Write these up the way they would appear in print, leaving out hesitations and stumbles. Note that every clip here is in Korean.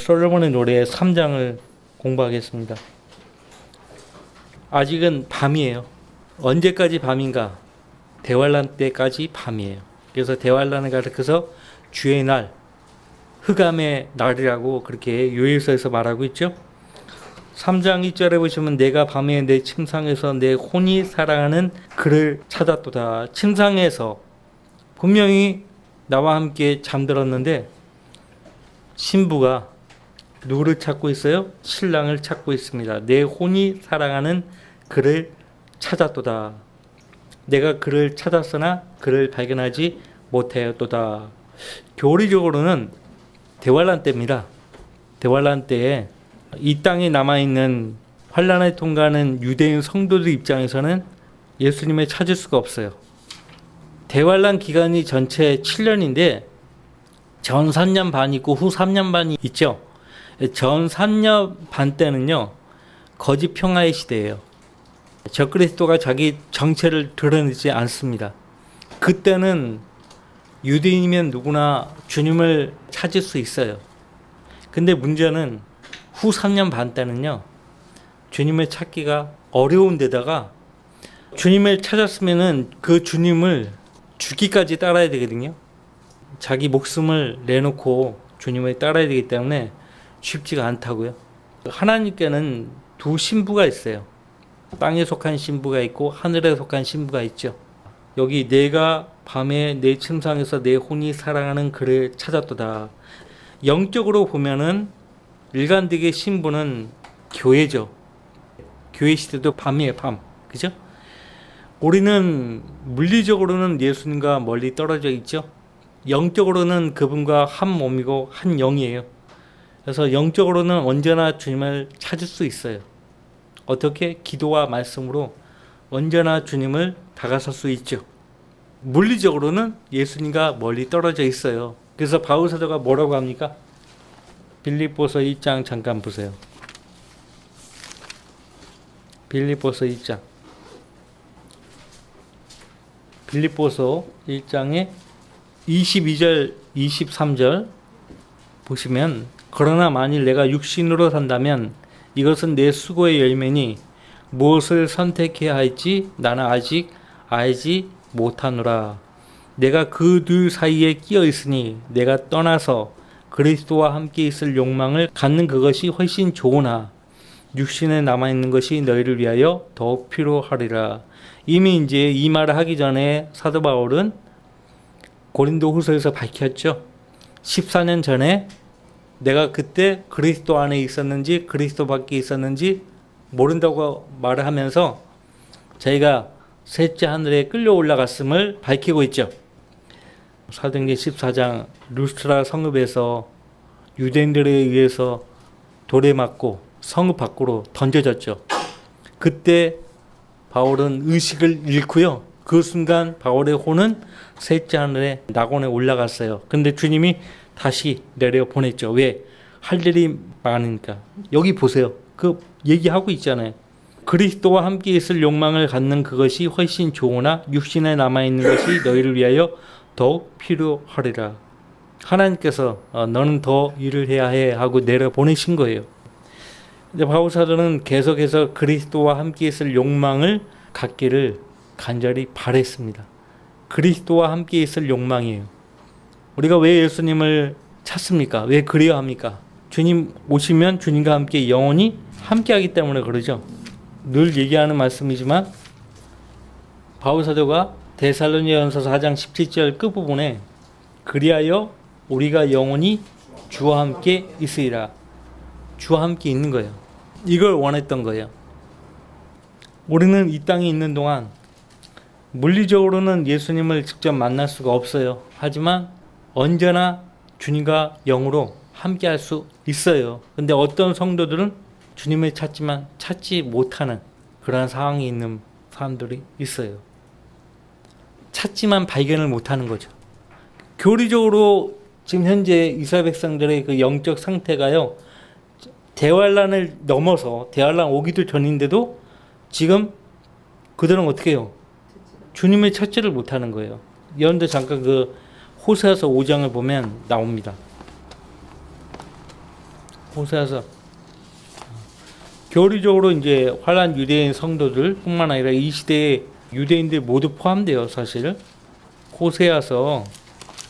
솔로몬의 노래 3장을 공부하겠습니다. 아직은 밤이에요. 언제까지 밤인가? 대환란 때까지 밤이에요. 그래서 대환란을 가리켜서 주의 날, 흑암의 날이라고 그렇게 요엘서에서 말하고 있죠. 3장 2절에 보시면 내가 밤에 내 침상에서 내 혼이 사랑하는 그를 찾았도다. 침상에서 분명히 나와 함께 잠들었는데 신부가 누구를 찾고 있어요? 신랑을 찾고 있습니다. 내 혼이 사랑하는 그를 찾았도다. 내가 그를 찾았으나 그를 발견하지 못하였도다. 교리적으로는 대환란 때입니다. 대환란 때에 이 땅에 남아있는 환란을 통과하는 유대인 성도들 입장에서는 예수님을 찾을 수가 없어요. 대환란 기간이 전체 7년인데 전 3년 반 있고 후 3년 반이 있죠. 전 3년 반 때는요, 거짓 평화의 시대예요. 적그리스도가 자기 정체를 드러내지 않습니다. 그때는 유대인이면 누구나 주님을 찾을 수 있어요. 근데 문제는 후 3년 반 때는요, 주님을 찾기가 어려운 데다가 주님을 찾았으면은 그 주님을 죽기까지 따라야 되거든요. 자기 목숨을 내놓고 주님을 따라야 되기 때문에 쉽지가 않다고요. 하나님께는 두 신부가 있어요. 땅에 속한 신부가 있고 하늘에 속한 신부가 있죠. 여기 내가 밤에 내 침상에서 내 혼이 사랑하는 그를 찾았도다. 영적으로 보면은 일관되게 신부는 교회죠. 교회 시대도 밤이에요, 밤. 그죠? 우리는 물리적으로는 예수님과 멀리 떨어져 있죠. 영적으로는 그분과 한 몸이고 한 영이에요. 그래서 영적으로는 언제나 주님을 찾을 수 있어요. 어떻게? 기도와 말씀으로 언제나 주님을 다가설 수 있죠. 물리적으로는 예수님과 멀리 떨어져 있어요. 그래서 바울 사도가 뭐라고 합니까? 빌립보서 1장 잠깐 보세요. 빌립보서 1장. 빌립보서 1장에 22절, 23절 보시면 그러나 만일 내가 육신으로 산다면 이것은 내 수고의 열매니 무엇을 선택해야 할지 나는 아직 알지 못하노라. 내가 그 둘 사이에 끼어 있으니 내가 떠나서 그리스도와 함께 있을 욕망을 갖는 그것이 훨씬 좋으나 육신에 남아있는 것이 너희를 위하여 더욱 필요하리라. 이미 이제 이 말을 하기 전에 사도 바울은 고린도 후서에서 밝혔죠. 14년 전에 내가 그때 그리스도 안에 있었는지 그리스도 밖에 있었는지 모른다고 말을 하면서 저희가 셋째 하늘에 끌려 올라갔음을 밝히고 있죠. 사도행전 14장 루스트라 성읍에서 유대인들에 의해서 돌에 맞고 성읍 밖으로 던져졌죠. 그때 바울은 의식을 잃고요. 그 순간 바울의 혼은 셋째 하늘에 낙원에 올라갔어요. 근데 주님이 다시 내려 보냈죠. 왜? 할 일이 많으니까. 여기 보세요. 그 얘기하고 있잖아요. 그리스도와 함께 있을 욕망을 갖는 그것이 훨씬 좋으나 육신에 남아있는 것이 너희를 위하여 더욱 필요하리라. 하나님께서 너는 더 일을 해야 해 하고 내려 보내신 거예요. 근데 바울 사도는 계속해서 그리스도와 함께 있을 욕망을 갖기를 간절히 바랬습니다. 그리스도와 함께 있을 욕망이에요. 우리가 왜 예수님을 찾습니까? 왜 그래야 합니까? 주님 오시면 주님과 함께 영원히 함께하기 때문에 그러죠. 늘 얘기하는 말씀이지만 바울 사도가 데살로니가전서 4장 17절 끝부분에 그리하여 우리가 영원히 주와 함께 있으리라. 주와 함께 있는 거예요. 이걸 원했던 거예요. 우리는 이 땅에 있는 동안 물리적으로는 예수님을 직접 만날 수가 없어요. 하지만 언제나 주님과 영으로 함께 할 수 있어요. 근데 어떤 성도들은 주님을 찾지만 찾지 못하는 그런 상황이 있는 사람들이 있어요. 찾지만 발견을 못하는 거죠. 교리적으로 지금 현재 이스라엘 백성들의 그 영적 상태가요, 대환란을 넘어서 대환란 오기도 전인데도 지금 그들은 어떻게 해요? 주님을 찾지를 못하는 거예요. 여러분들 잠깐 그 호세아서 5장을 보면 나옵니다. 호세아서 교리적으로 이제 환란 유대인 성도들뿐만 아니라 이 시대의 유대인들 모두 포함돼요. 사실 호세아서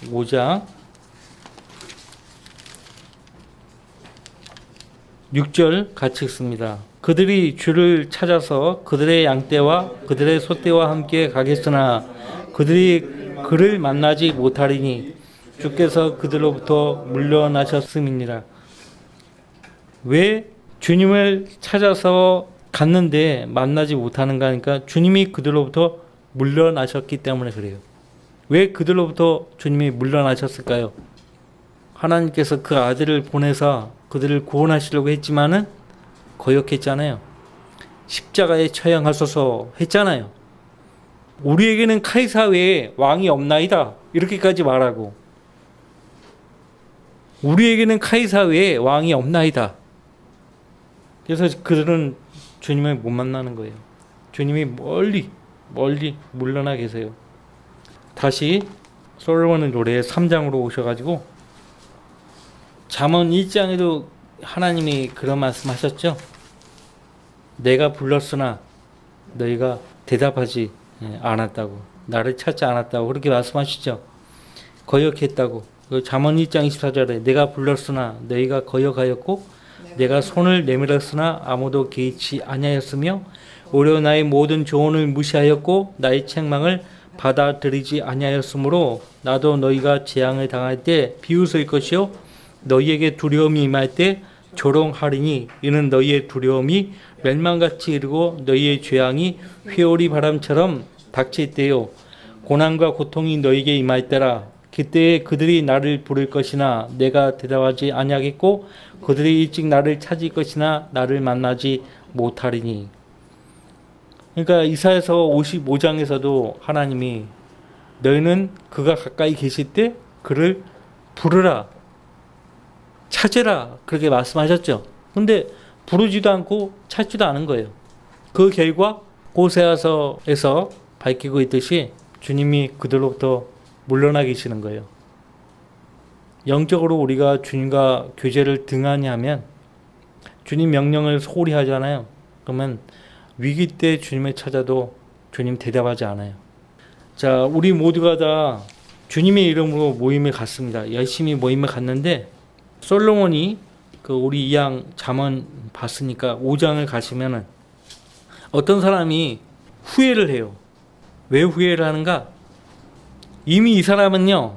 5장 6절 같이 읽습니다. 그들이 주를 찾아서 그들의 양떼와 그들의 소떼와 함께 가겠으나 그들이 그를 만나지 못하리니 주께서 그들로부터 물러나셨음이니라. 왜 주님을 찾아서 갔는데 만나지 못하는가 하니까 주님이 그들로부터 물러나셨기 때문에 그래요. 왜 그들로부터 주님이 물러나셨을까요? 하나님께서 그 아들을 보내서 그들을 구원하시려고 했지만은 거역했잖아요. 십자가에 처형하소서 했잖아요. 우리에게는 카이사 외에 왕이 없나이다. 이렇게까지 말하고 우리에게는 카이사 외에 왕이 없나이다. 그래서 그들은 주님을 못 만나는 거예요. 주님이 멀리 물러나 계세요. 다시 솔로몬의 노래 3장으로 오셔가지고 잠언 1장에도 하나님이 그런 말씀하셨죠. 내가 불렀으나 너희가 대답하지 않았다고, 나를 찾지 않았다고 그렇게 말씀하시죠. 거역했다고. 잠언 1장 24절에 내가 불렀으나 너희가 거역하였고 내가 손을 내밀었으나 아무도 개의치 아니하였으며 오히려 나의 모든 조언을 무시하였고 나의 책망을 받아들이지 아니하였으므로 나도 너희가 재앙을 당할 때 비웃을 것이요 너희에게 두려움이 임할 때 조롱하리니 이는 너희의 두려움이 멸망같이 이르고 너희의 죄앙이 회오리 바람처럼 닥칠 때요 고난과 고통이 너희에게 임할 때라. 그때에 그들이 나를 부를 것이나 내가 대답하지 아니하겠고 그들이 일찍 나를 찾을 것이나 나를 만나지 못하리니. 그러니까 이사야서 55장에서도 하나님이 너희는 그가 가까이 계실 때 그를 부르라 찾으라 그렇게 말씀하셨죠. 근데 부르지도 않고 찾지도 않은 거예요. 그 결과 호세아서에서 밝히고 있듯이 주님이 그들로부터 물러나 계시는 거예요. 영적으로 우리가 주님과 교제를 등한히 하면 주님 명령을 소홀히 하잖아요. 그러면 위기 때 주님을 찾아도 주님 대답하지 않아요. 자, 우리 모두가 다 주님의 이름으로 모임을 갔습니다. 열심히 모임을 갔는데 솔로몬이 그 우리 이양 잠언 봤으니까 5장을 가시면은 어떤 사람이 후회를 해요. 왜 후회를 하는가? 이미 이 사람은요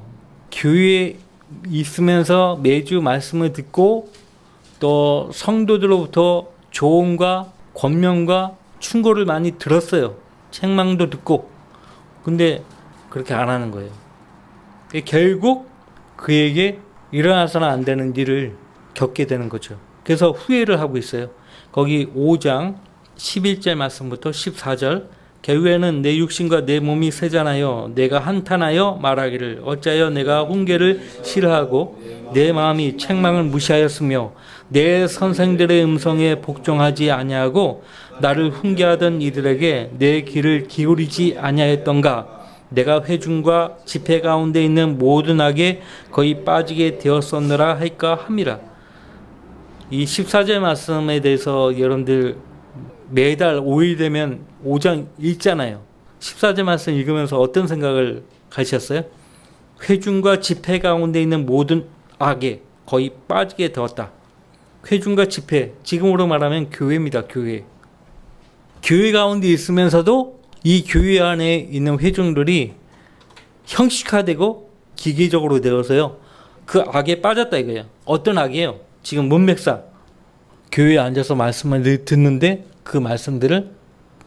교회에 있으면서 매주 말씀을 듣고 또 성도들로부터 조언과 권면과 충고를 많이 들었어요. 책망도 듣고. 근데 그렇게 안 하는 거예요. 결국 그에게 일어나서는 안 되는 일을 겪게 되는 거죠. 그래서 후회를 하고 있어요. 거기 5장 11절 말씀부터 14절 결국에는 내 육신과 내 몸이 세잖아요. 내가 한탄하여 말하기를 어찌하여 내가 훈계를 싫어하고 내 마음이 책망을 무시하였으며 내 선생들의 음성에 복종하지 아니하고 나를 훈계하던 이들에게 내 귀를 기울이지 아니하였던가. 내가 회중과 집회 가운데 있는 모든 악에 거의 빠지게 되었었느라 할까 함이라. 이 14절 말씀에 대해서 여러분들 매달 5일 되면 5장 읽잖아요. 14절 말씀 읽으면서 어떤 생각을 가지셨어요? 회중과 집회 가운데 있는 모든 악에 거의 빠지게 되었다. 회중과 집회, 지금으로 말하면 교회입니다. 교회. 교회 가운데 있으면서도 이 교회 안에 있는 회중들이 형식화되고 기계적으로 되어서요. 그 악에 빠졌다 이거예요. 어떤 악이에요? 지금 문맥상 교회에 앉아서 말씀을 듣는데 그 말씀들을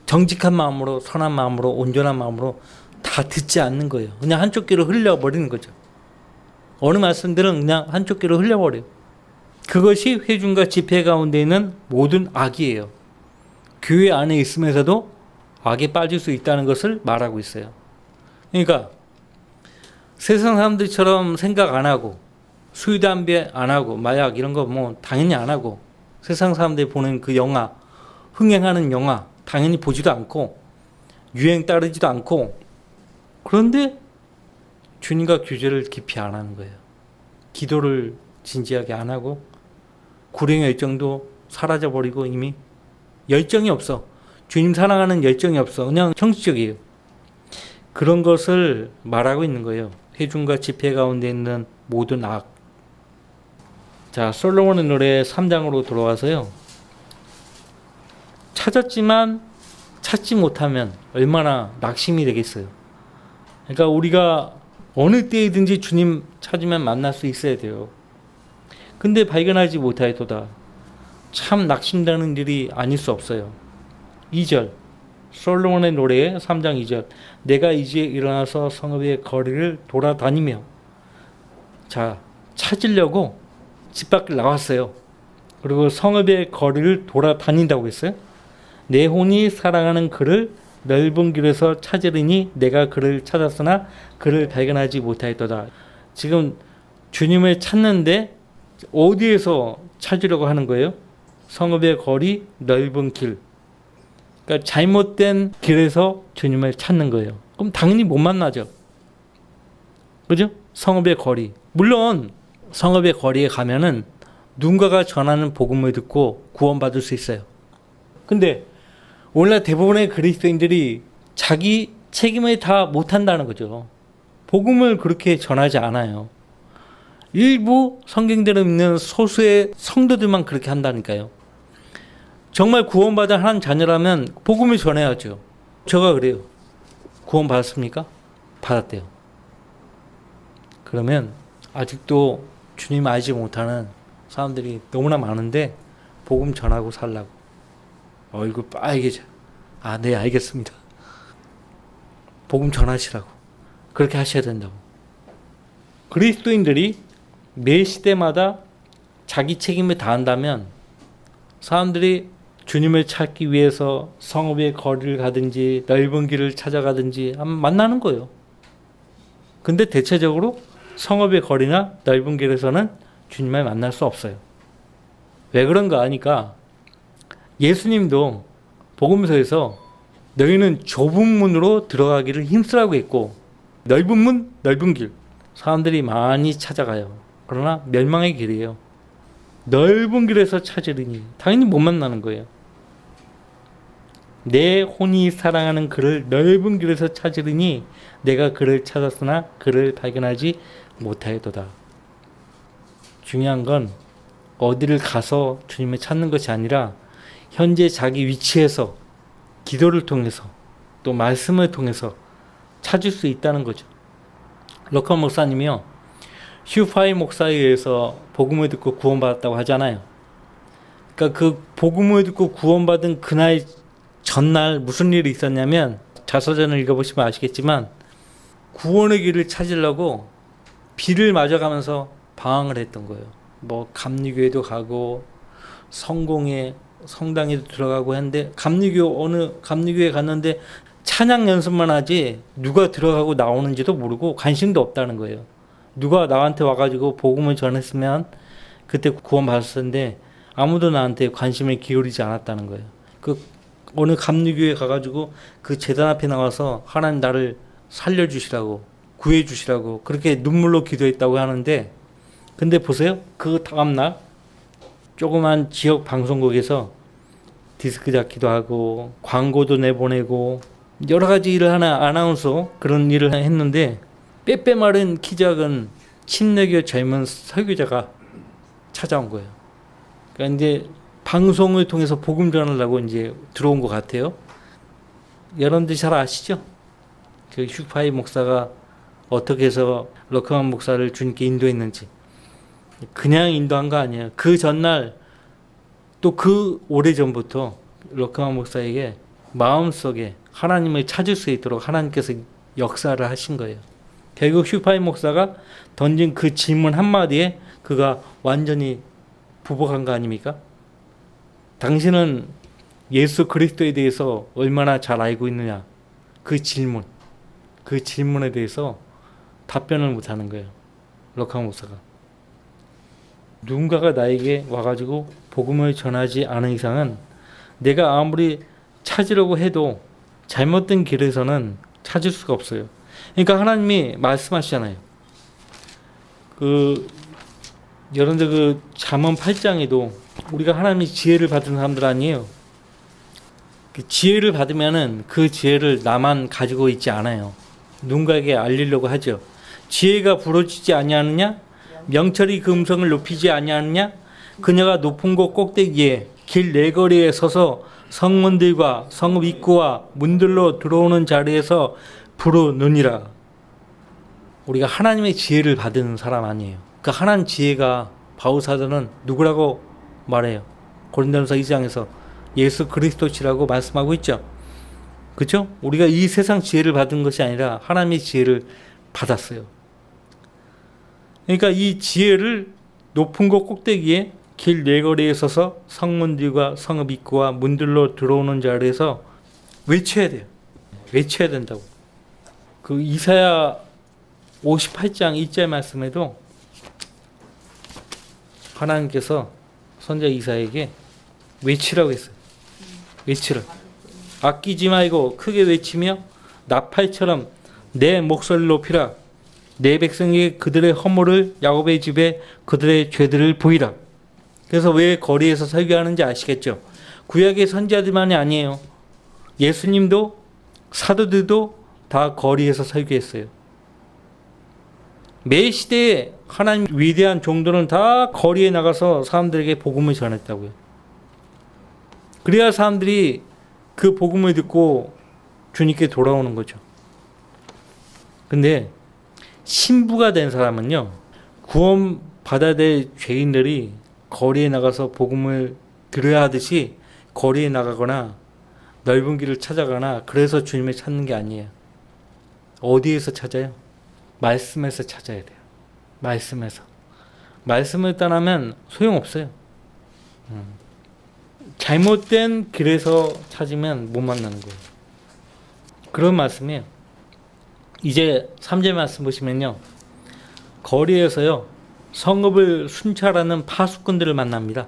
정직한 마음으로 선한 마음으로 온전한 마음으로 다 듣지 않는 거예요. 그냥 한쪽 귀로 흘려버리는 거죠. 어느 말씀들은 그냥 한쪽 귀로 흘려버려요. 그것이 회중과 집회 가운데 있는 모든 악이에요. 교회 안에 있으면서도 악에 빠질 수 있다는 것을 말하고 있어요. 그러니까 세상 사람들처럼 생각 안 하고 술, 담배 안 하고 마약 이런 거 뭐 당연히 안 하고 세상 사람들이 보는 그 영화 흥행하는 영화 당연히 보지도 않고 유행 따르지도 않고 그런데 주님과 교제를 깊이 안 하는 거예요. 기도를 진지하게 안 하고 구령의 열정도 사라져버리고 이미 열정이 없어. 주님 사랑하는 열정이 없어. 그냥 형식적이에요. 그런 것을 말하고 있는 거예요. 회중과 집회 가운데 있는 모든 악. 자, 솔로몬의 노래 3장으로 돌아와서요. 찾았지만 찾지 못하면 얼마나 낙심이 되겠어요. 그러니까 우리가 어느 때이든지 주님 찾으면 만날 수 있어야 돼요. 근데 발견하지 못하였도다. 참 낙심되는 일이 아닐 수 없어요. 2절 솔로몬의 노래 3장 2절 내가 이제 일어나서 성읍의 거리를 돌아다니며 자 찾으려고 집 밖을 나왔어요. 그리고 성읍의 거리를 돌아다닌다고 했어요. 내 혼이 사랑하는 그를 넓은 길에서 찾으리니 내가 그를 찾았으나 그를 발견하지 못하였도다. 지금 주님을 찾는데 어디에서 찾으려고 하는 거예요? 성읍의 거리, 넓은 길. 그러니까 잘못된 길에서 주님을 찾는 거예요. 그럼 당연히 못 만나죠. 그죠? 성읍의 거리. 물론 성읍의 거리에 가면은 누군가가 전하는 복음을 듣고 구원받을 수 있어요. 근데 오늘날 대부분의 그리스도인들이 자기 책임을 다 못한다는 거죠. 복음을 그렇게 전하지 않아요. 일부 성경대로 믿는 소수의 성도들만 그렇게 한다니까요. 정말 구원받은 하나님 자녀라면 복음을 전해야죠. 제가 그래요. 구원받았습니까? 받았대요. 그러면 아직도 주님 알지 못하는 사람들이 너무나 많은데 복음 전하고 살라고. 얼굴 빨개져. 아, 네, 알겠습니다. 복음 전하시라고. 그렇게 하셔야 된다고. 그리스도인들이 매 시대마다 자기 책임을 다한다면 사람들이 주님을 찾기 위해서 성읍의 거리를 가든지 넓은 길을 찾아가든지 만나는 거예요. 근데 대체적으로 성읍의 거리나 넓은 길에서는 주님을 만날 수 없어요. 왜 그런가 하니까 예수님도 복음서에서 너희는 좁은 문으로 들어가기를 힘쓰라고 했고 넓은 문, 넓은 길 사람들이 많이 찾아가요. 그러나 멸망의 길이에요. 넓은 길에서 찾으리니 당연히 못 만나는 거예요. 내 혼이 사랑하는 그를 넓은 길에서 찾으리니 내가 그를 찾았으나 그를 발견하지 못하였도다. 중요한 건 어디를 가서 주님을 찾는 것이 아니라 현재 자기 위치에서 기도를 통해서 또 말씀을 통해서 찾을 수 있다는 거죠. 럭커 목사님이요. 휴파이 목사에 의해서 복음을 듣고 구원받았다고 하잖아요. 그러니까 그 복음을 듣고 구원받은 그날 전날 무슨 일이 있었냐면 자서전을 읽어보시면 아시겠지만 구원의 길을 찾으려고 비를 맞아가면서 방황을 했던 거예요. 뭐 감리교회도 가고 성공회 성당에도 들어가고 했는데 어느 감리교회 갔는데 찬양 연습만 하지 누가 들어가고 나오는지도 모르고 관심도 없다는 거예요. 누가 나한테 와가지고 복음을 전했으면 그때 구원받았을 텐데 아무도 나한테 관심을 기울이지 않았다는 거예요. 그 어느 감리교회 가가지고 그 제단 앞에 나와서 하나님 나를 살려주시라고 구해주시라고 그렇게 눈물로 기도했다고 하는데 근데 보세요. 그 다음날 조그만 지역 방송국에서 디스크 잡기도 하고 광고도 내보내고 여러 가지 일을 하는 아나운서 그런 일을 했는데 빼빼 마른 키 작은 침례교 젊은 설교자가 찾아온 거예요. 그러니까 이제 방송을 통해서 복음 전하려고 이제 들어온 것 같아요. 여러분들 잘 아시죠? 그 휴파이 목사가 어떻게 해서 럭커만 목사를 주님께 인도했는지. 그냥 인도한 거 아니에요. 그 전날 또 그 오래전부터 럭커만 목사에게 마음속에 하나님을 찾을 수 있도록 하나님께서 역사를 하신 거예요. 결국 휴파이 목사가 던진 그 질문 한마디에 그가 완전히 부복한 거 아닙니까? 당신은 예수 그리스도에 대해서 얼마나 잘 알고 있느냐? 그 질문에 대해서 답변을 못하는 거예요. 럭커 목사가. 누군가가 나에게 와가지고 복음을 전하지 않은 이상은 내가 아무리 찾으려고 해도 잘못된 길에서는 찾을 수가 없어요. 그러니까 하나님이 말씀하시잖아요. 그 여러분들 그 잠언 8장에도 우리가 하나님의 지혜를 받은 사람들 아니에요. 그 지혜를 받으면은 그 지혜를 나만 가지고 있지 않아요. 누군가에게 알리려고 하죠. 지혜가 부러지지 아니하느냐? 명철이 그 음성을 높이지 아니하느냐? 그녀가 높은 곳 꼭대기에 길 네거리에 서서 성문들과 성읍 입구와 문들로 들어오는 자리에서 부르느니라. 우리가 하나님의 지혜를 받은 사람 아니에요. 그 하나님 지혜가 바울사도는 누구라고 말해요? 고린도전서 2장에서 예수 그리스도시라고 말씀하고 있죠. 그렇죠? 우리가 이 세상 지혜를 받은 것이 아니라 하나님의 지혜를 받았어요. 그러니까 이 지혜를 높은 곳 꼭대기에 길 네거리에 서서 성문들과 성읍 입구와 문들로 들어오는 자리에서 외쳐야 돼요. 외쳐야 된다고. 그 이사야 58장 2절 말씀에도 하나님께서 선자 이사야에게 외치라고 했어요. 외치라. 아끼지 말고 크게 외치며 나팔처럼 내 목소리를 높이라. 내 백성에게 그들의 허물을, 야곱의 집에 그들의 죄들을 보이라. 그래서 왜 거리에서 설교하는지 아시겠죠? 구약의 선지자들만이 아니에요. 예수님도 사도들도 다 거리에서 설교했어요. 매 시대에 하나님 위대한 종들은 다 거리에 나가서 사람들에게 복음을 전했다고요. 그래야 사람들이 그 복음을 듣고 주님께 돌아오는 거죠. 근데 신부가 된 사람은요, 구원 받아야 될 죄인들이 거리에 나가서 복음을 들어야 하듯이 거리에 나가거나 넓은 길을 찾아가나 그래서 주님을 찾는 게 아니에요. 어디에서 찾아요? 말씀에서 찾아야 돼요. 말씀에서. 말씀을 떠나면 소용없어요. 잘못된 길에서 찾으면 못 만나는 거예요. 그런 말씀이에요. 이제 3절 말씀 보시면요. 거리에서요. 성읍을 순찰하는 파수꾼들을 만납니다.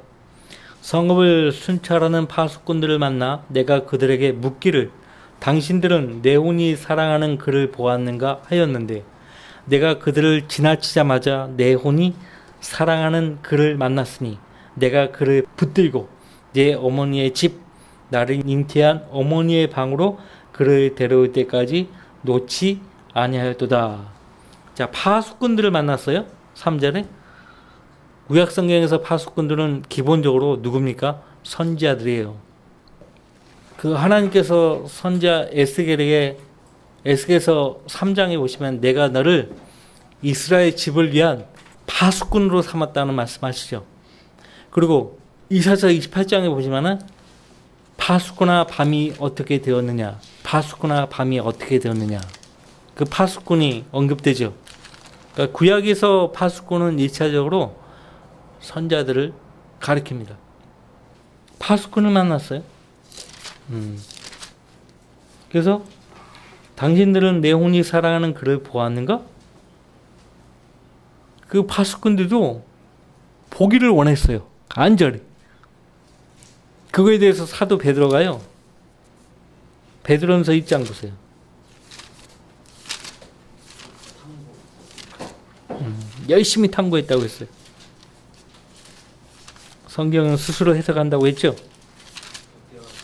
성읍을 순찰하는 파수꾼들을 만나 내가 그들에게 묻기를 당신들은 내 혼이 사랑하는 그를 보았는가 하였는데 내가 그들을 지나치자마자 내 혼이 사랑하는 그를 만났으니 내가 그를 붙들고 내 어머니의 집 나를 잉태한 어머니의 방으로 그를 데려올 때까지 놓지 아니하였도다. 자, 파수꾼들을 만났어요. 3절에 구약성경에서 파수꾼들은 기본적으로 누굽니까? 선지자들이에요. 그 하나님께서 선지자 에스겔에게 에스겔서 3장에 보시면 내가 너를 이스라엘 집을 위한 파수꾼으로 삼았다는 말씀하시죠. 그리고 이사야 28장에 보시면은 파수꾼아 밤이 어떻게 되었느냐, 파수꾼아 밤이 어떻게 되었느냐, 그 파수꾼이 언급되죠. 그러니까 구약에서 파수꾼은 1차적으로 선자들을 가리킵니다. 파수꾼을 만났어요. 그래서 당신들은 내 혼이 사랑하는 그를 보았는가? 그 파수꾼들도 보기를 원했어요. 간절히. 그거에 대해서 사도 베드로가요. 베드로전서 1장 보세요. 열심히 탐구했다고 했어요. 성경은 스스로 해석한다고 했죠.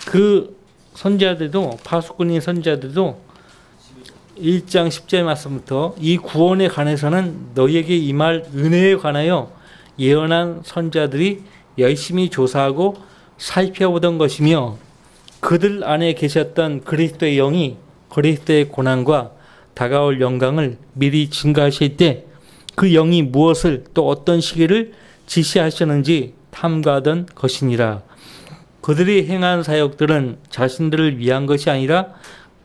그 선지자들도 파수꾼인 선지자들도 1장 10절 말씀부터 이 구원에 관해서는 너희에게 임할 은혜에 관하여 예언한 선지자들이 열심히 조사하고 살펴보던 것이며 그들 안에 계셨던 그리스도의 영이 그리스도의 고난과 다가올 영광을 미리 증가하실 때 그 영이 무엇을 또 어떤 시기를 지시하셨는지 탐구하던 것이니라. 그들이 행한 사역들은 자신들을 위한 것이 아니라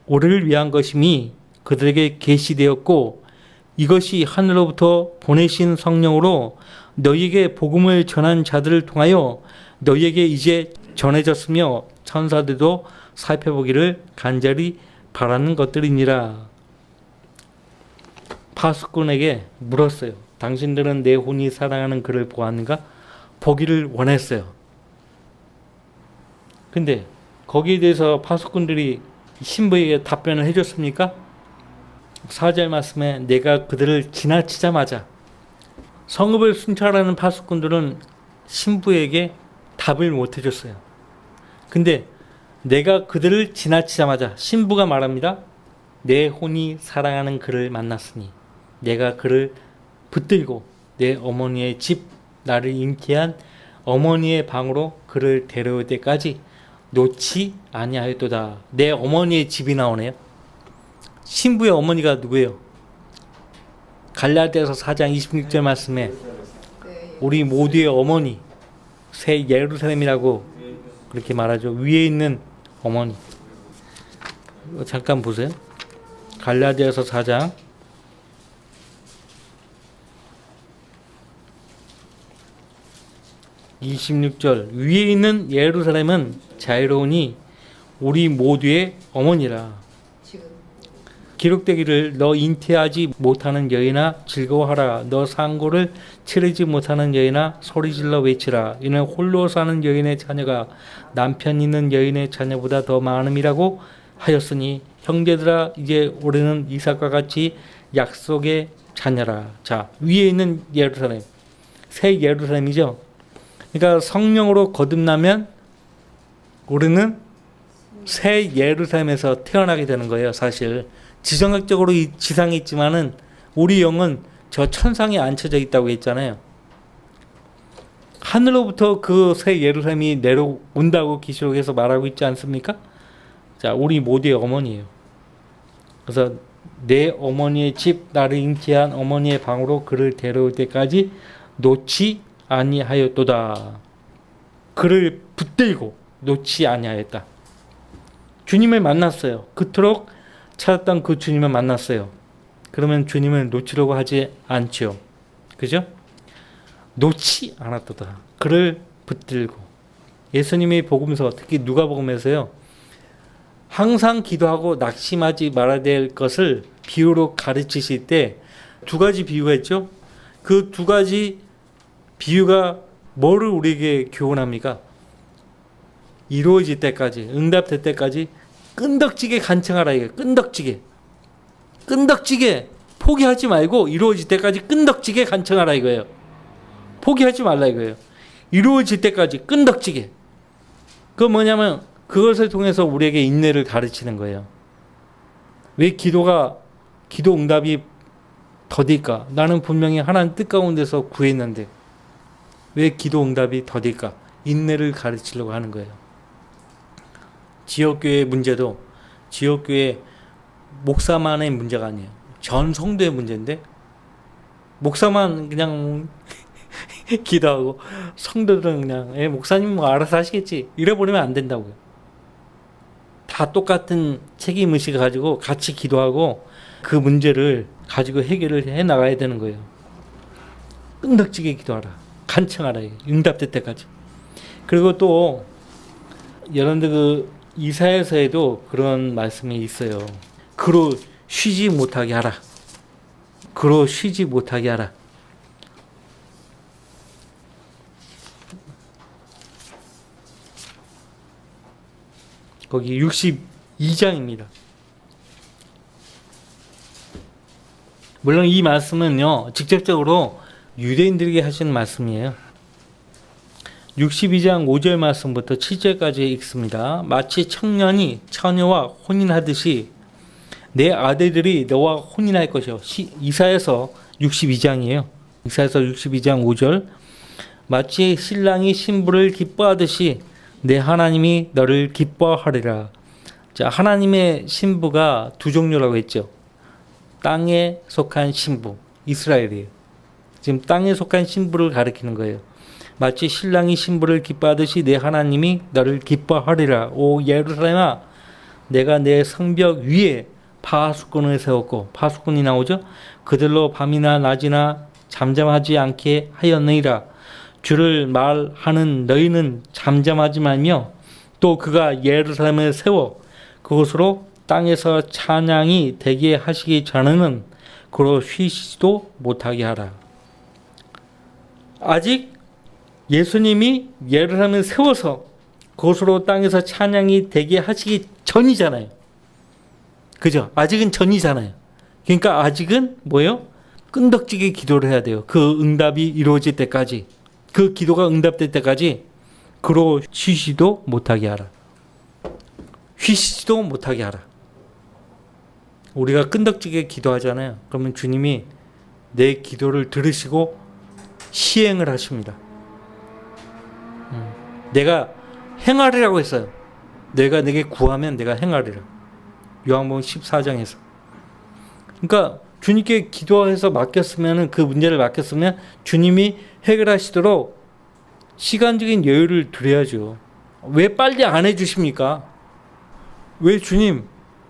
우리를 위한 것임이 그들에게 계시되었고 이것이 하늘로부터 보내신 성령으로 너희에게 복음을 전한 자들을 통하여 너희에게 이제 전해졌으며 천사들도 살펴보기를 간절히 바라는 것들이니라. 파수꾼에게 물었어요. 당신들은 내 혼이 사랑하는 그를 보았는가? 보기를 원했어요. 근데 거기에 대해서 파수꾼들이 신부에게 답변을 해줬습니까? 4절 말씀에 내가 그들을 지나치자마자 성읍을 순찰하는 파수꾼들은 신부에게 답을 못 해줬어요. 근데 내가 그들을 지나치자마자 신부가 말합니다. 내 혼이 사랑하는 그를 만났으니 내가 그를 붙들고 내 어머니의 집, 나를 잉태한 어머니의 방으로 그를 데려올 때까지 놓지 아니하였도다. 내 어머니의 집이 나오네요. 신부의 어머니가 누구예요? 갈라디아서 4장 26절 말씀에 우리 모두의 어머니, 새 예루살렘이라고 그렇게 말하죠. 위에 있는 어머니. 잠깐 보세요. 갈라디아서 4장 26절 위에 있는 예루살렘은 자유로우니 우리 모두의 어머니라. 기록되기를 너 잉태하지 못하는 여인아 즐거워하라. 너 상고를 치르지 못하는 여인아 소리질러 외치라. 이는 홀로 사는 여인의 자녀가 남편 있는 여인의 자녀보다 더 많음이라고 하였으니 형제들아 이제 우리는 이삭과 같이 약속의 자녀라. 자, 위에 있는 예루살렘, 새 예루살렘이죠. 그러니까 성령으로 거듭나면 우리는 새 예루살렘에서 태어나게 되는 거예요. 사실 지정학적으로 이 지상에 있지만은 우리 영은 저 천상에 앉혀져 있다고 했잖아요. 하늘로부터 그 새 예루살렘이 내려온다고 계시록에서 말하고 있지 않습니까? 자, 우리 모두의 어머니예요. 그래서 내 어머니의 집, 나를 잉태한 어머니의 방으로 그를 데려올 때까지 놓지 아니하였도다. 그를 붙들고 놓지 아니하였다. 주님을 만났어요. 그토록 찾았던 그 주님을 만났어요. 그러면 주님을 놓치려고 하지 않죠. 그죠? 놓지 않았도다. 그를 붙들고. 예수님의 복음서, 특히 누가복음에서요. 항상 기도하고 낙심하지 말아야 될 것을 비유로 가르치실 때 두 가지 비유가 있죠. 그 두 가지 비유가 뭐를 우리에게 교훈합니까? 이루어질 때까지, 응답될 때까지 끈덕지게 간청하라 이거예요. 끈덕지게 포기하지 말고 이루어질 때까지 끈덕지게 간청하라 이거예요. 포기하지 말라 이거예요. 이루어질 때까지 끈덕지게. 그건 뭐냐면 그것을 통해서 우리에게 인내를 가르치는 거예요. 왜 기도 응답이 더딜까? 나는 분명히 하나님 뜻 가운데서 구했는데 왜 기도 응답이 더딜까? 인내를 가르치려고 하는 거예요. 지역교회 문제도 지역교회 목사만의 문제가 아니에요. 전 성도의 문제인데 목사만 그냥 기도하고 성도들은 그냥 목사님 뭐 알아서 하시겠지 이래버리면 안 된다고요. 다 똑같은 책임의식을 가지고 같이 기도하고 그 문제를 가지고 해결을 해나가야 되는 거예요. 끈덕지게 기도하라. 간청하라. 응답될 때까지. 그리고 또 여러분들 그 이사야서에도 그런 말씀이 있어요. 그로 쉬지 못하게 하라. 그로 쉬지 못하게 하라. 거기 62장입니다. 물론 이 말씀은요, 직접적으로 유대인들에게 하시는 말씀이에요. 62장 5절 말씀부터 7절까지 읽습니다. 마치 청년이 처녀와 혼인하듯이 내 아들들이 너와 혼인할 것이요. 이사야서 62장이에요. 이사야서 62장 5절. 마치 신랑이 신부를 기뻐하듯이 내 하나님이 너를 기뻐하리라. 자, 하나님의 신부가 두 종류라고 했죠. 땅에 속한 신부, 이스라엘이에요. 지금 땅에 속한 신부를 가리키는 거예요. 마치 신랑이 신부를 기뻐하듯이 내 하나님이 너를 기뻐하리라. 오 예루살렘아, 내가 내 성벽 위에 파수꾼을 세웠고, 파수꾼이 나오죠. 그들로 밤이나 낮이나 잠잠하지 않게 하였느니라. 주를 말하는 너희는 잠잠하지 말며 또 그가 예루살렘을 세워 그곳으로 땅에서 찬양이 되게 하시기 전에는 그로 쉬지도 못하게 하라. 아직 예수님이 예루살렘을 세워서 그곳으로 땅에서 찬양이 되게 하시기 전이잖아요. 그죠? 아직은 전이잖아요. 그러니까 아직은 뭐예요? 끈덕지게 기도를 해야 돼요. 그 응답이 이루어질 때까지, 그 기도가 응답될 때까지 그로 쉬지도 못하게 하라. 쉬시지도 못하게 하라. 우리가 끈덕지게 기도하잖아요. 그러면 주님이 내 기도를 들으시고 시행을 하십니다. 내가 행하리라고 했어요. 내가 내게 구하면 내가 행하리라. 요한복음 14장에서. 그러니까 주님께 기도해서 맡겼으면, 그 문제를 맡겼으면 주님이 해결하시도록 시간적인 여유를 드려야죠. 왜 빨리 안 해주십니까? 왜 주님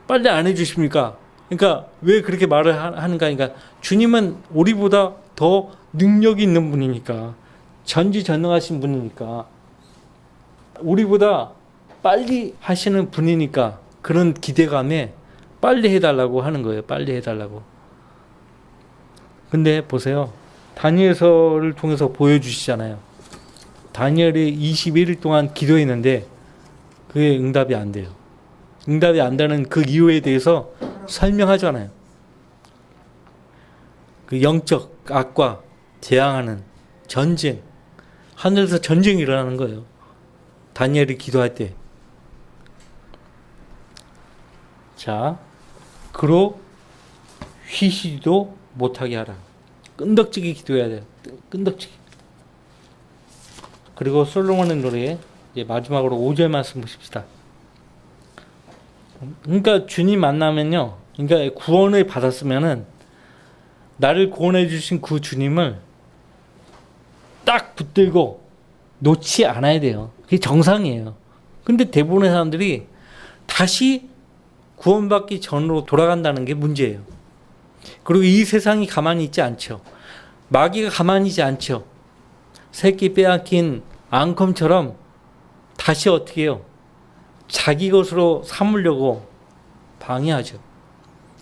빨리 안 해주십니까? 그러니까 왜 그렇게 말을 하는가? 그러니까 주님은 우리보다 더 능력이 있는 분이니까, 전지전능하신 분이니까, 우리보다 빨리 하시는 분이니까 그런 기대감에 빨리 해달라고 하는 거예요. 빨리 해달라고. 근데 보세요. 다니엘서를 통해서 보여주시잖아요. 다니엘이 21일 동안 기도했는데 그게 응답이 안 돼요. 응답이 안 되는 그 이유에 대해서 설명하잖아요. 그 영적 악과 대항하는 전쟁, 하늘에서 전쟁이 일어나는 거예요. 다니엘이 기도할 때. 자, 그로 쉬시지도 못하게 하라. 끈덕지게 기도해야 돼요. 끈덕지게. 그리고 솔로몬의 노래 이제 마지막으로 5절 말씀 보십시다. 그러니까 주님 만나면요, 그러니까 구원을 받았으면은 나를 구원해 주신 그 주님을 딱 붙들고 놓지 않아야 돼요. 그게 정상이에요. 근데 대부분의 사람들이 다시 구원받기 전으로 돌아간다는 게 문제예요. 그리고 이 세상이 가만히 있지 않죠. 마귀가 가만히 있지 않죠. 새끼 빼앗긴 앙컴처럼 다시 어떻게 해요? 자기 것으로 삼으려고 방해하죠.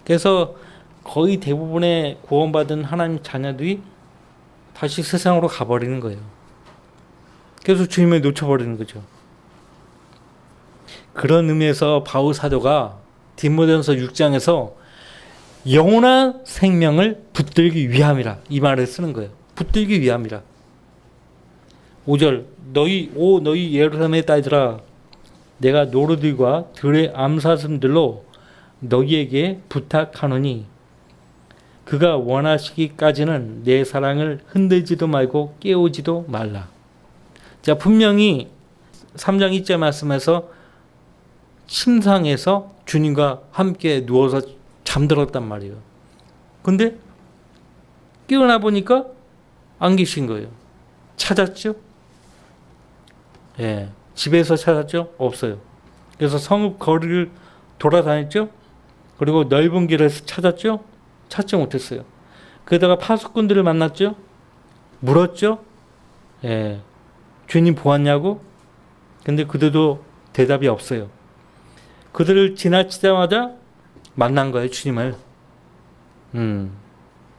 그래서 거의 대부분의 구원받은 하나님 자녀들이 다시 세상으로 가버리는 거예요. 그래서 주님을 놓쳐버리는 거죠. 그런 의미에서 바울 사도가 디모데전서 6장에서 영원한 생명을 붙들기 위함이라 이 말을 쓰는 거예요. 붙들기 위함이라. 5절 너희 예루살렘의 딸들아, 내가 노루들과 들의 암사슴들로 너희에게 부탁하노니 그가 원하시기까지는 내 사랑을 흔들지도 말고 깨우지도 말라. 자, 분명히 3장 2절 말씀에서 침상에서 주님과 함께 누워서 잠들었단 말이에요. 근데 깨어나 보니까 안 계신 거예요. 찾았죠? 예. 집에서 찾았죠? 없어요. 그래서 성읍 거리를 돌아다녔죠? 그리고 넓은 길에서 찾았죠? 찾지 못했어요. 그러다가 파수꾼들을 만났죠? 물었죠? 예. 주님 보았냐고? 근데 그들도 대답이 없어요. 그들을 지나치자마자 만난 거예요, 주님을.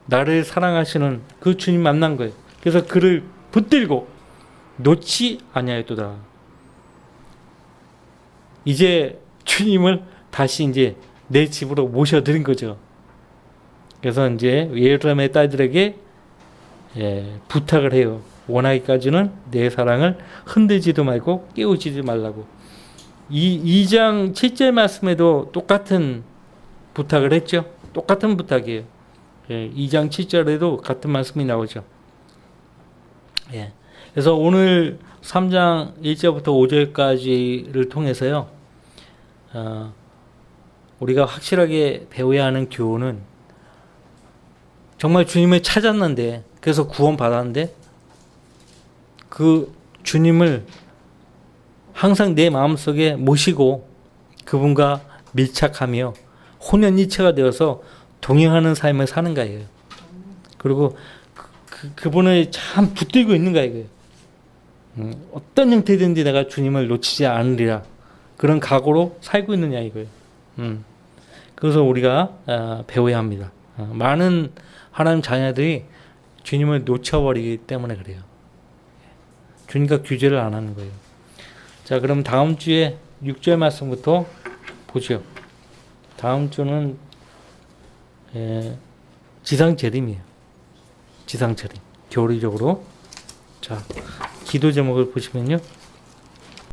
나를 사랑하시는 그 주님 만난 거예요. 그래서 그를 붙들고 놓지 아니하였도다. 이제 주님을 다시 이제 내 집으로 모셔드린 거죠. 그래서 이제 예루살렘의 딸들에게 부탁을 해요. 원하기까지는 내 사랑을 흔들지도 말고 깨우지도 말라고. 2장 7절 말씀에도 똑같은 부탁을 했죠. 똑같은 부탁이에요. 2장 7절에도 같은 말씀이 나오죠. 그래서 오늘 3장 1절부터 5절까지를 통해서요, 우리가 확실하게 배워야 하는 교훈은, 정말 주님을 찾았는데, 그래서 구원 받았는데, 그 주님을 항상 내 마음속에 모시고 그분과 밀착하며 혼연일체가 되어서 동행하는 삶을 사는 거예요. 그리고 그분을 참 붙들고 있는 거예요. 어떤 형태든지 내가 주님을 놓치지 않으리라, 그런 각오로 살고 있느냐 이거예요. 그래서 우리가 배워야 합니다. 많은 하나님 자녀들이 주님을 놓쳐버리기 때문에 그래요. 주님과 규제를 안 하는 거예요. 자, 그럼 다음 주에 6절 말씀부터 보죠. 다음 주는 지상 재림이에요. 지상처리 교리적으로. 자, 기도 제목을 보시면요.